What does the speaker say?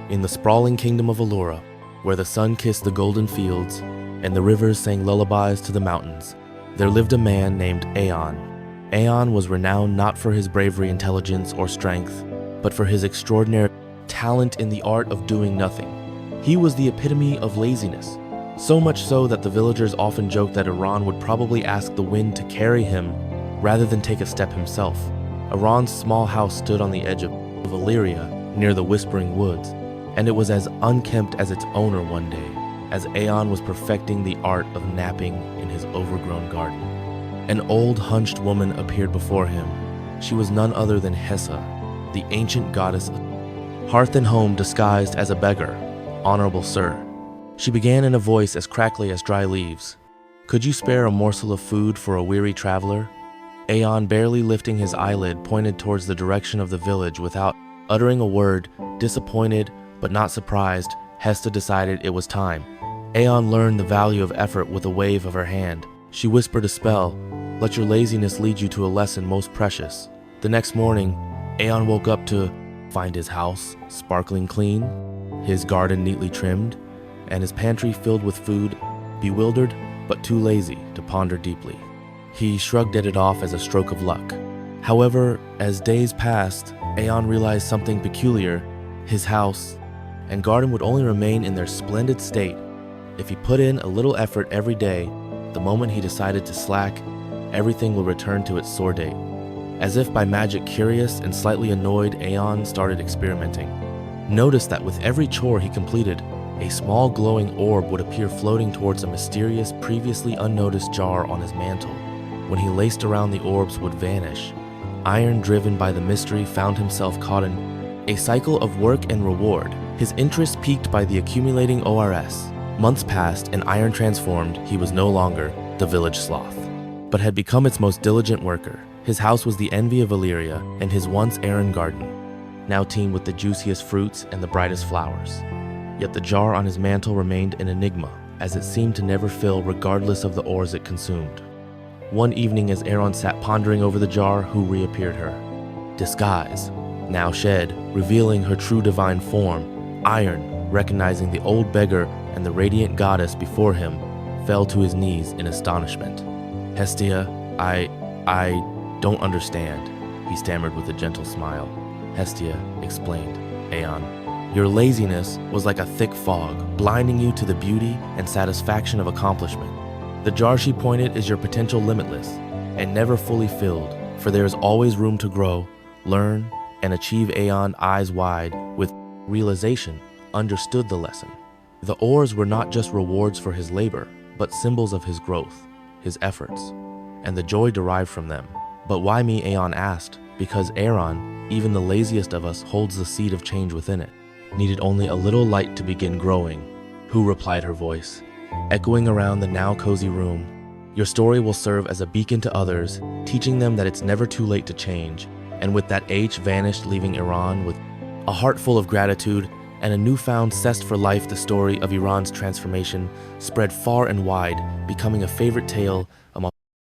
In the sprawling kingdom of Allura, where the sun kissed the golden fields and the rivers sang lullabies to the mountains, there lived a man named Aeon. Aeon was renowned not for his bravery, intelligence, or strength, but for his extraordinary talent in the art of doing nothing. He was the epitome of laziness, so much so that the villagers often joked that Iran would probably ask the wind to carry him rather than take a step himself. Iran's small house stood on the edge of Illyria, near the Whispering Woods, and it was as unkempt as its owner one day, as Aeon was perfecting the art of napping in his overgrown garden. An old, hunched woman appeared before him. She was none other than Hessa, the ancient goddess of hearth and home disguised as a beggar. "Honorable sir," she began in a voice as crackly as dry leaves, "could you spare a morsel of food for a weary traveler?" Aeon, barely lifting his eyelid, pointed towards the direction of the village without uttering a word. Disappointed but not surprised, Hesta decided it was time. Aeon learned the value of effort with a wave of her hand. She whispered a spell, "Let your laziness lead you to a lesson most precious." The next morning, Aeon woke up to find his house sparkling clean, his garden neatly trimmed, and his pantry filled with food. Bewildered but too lazy to ponder deeply, he shrugged at it off as a stroke of luck. However, as days passed, Aeon realized something peculiar. His house and garden would only remain in their splendid state if he put in a little effort every day. The moment he decided to slack, everything would return to its sore date. As if by magic, curious and slightly annoyed, Aeon started experimenting. Noticed that with every chore he completed, a small glowing orb would appear floating towards a mysterious, previously unnoticed jar on his mantle. When he laced around, the orbs would vanish. Iron, driven by the mystery, found himself caught in a cycle of work and reward. His interest piqued by the accumulating ORS. Months passed, and Iron transformed. He was no longer the village sloth, but had become its most diligent worker. His house was the envy of Illyria, and his once arid garden now teemed with the juiciest fruits and the brightest flowers. Yet the jar on his mantle remained an enigma, as it seemed to never fill regardless of the ores it consumed. One evening, as Aeon sat pondering over the jar, who reappeared her disguise, now shed, revealing her true divine form. Iron, recognizing the old beggar and the radiant goddess before him, fell to his knees in astonishment. "Hestia, I don't understand," he stammered with a gentle smile. Hestia explained, "Aeon, your laziness was like a thick fog, blinding you to the beauty and satisfaction of accomplishment. The jar," she pointed, "is your potential limitless and never fully filled, for there is always room to grow, learn, and achieve." Aeon, eyes wide with realization, understood the lesson. The ores were not just rewards for his labor, but symbols of his growth, his efforts, and the joy derived from them. "But why me?" Aeon asked. "Because Aaron, even the laziest of us, holds the seed of change within it. Needed only a little light to begin growing." "Who?" replied her voice, echoing around the now cozy room. "Your story will serve as a beacon to others, teaching them that it's never too late to change." And with that, H vanished, leaving Iran with a heart full of gratitude and a newfound zest for life. The story of Iran's transformation spread far and wide, becoming a favorite tale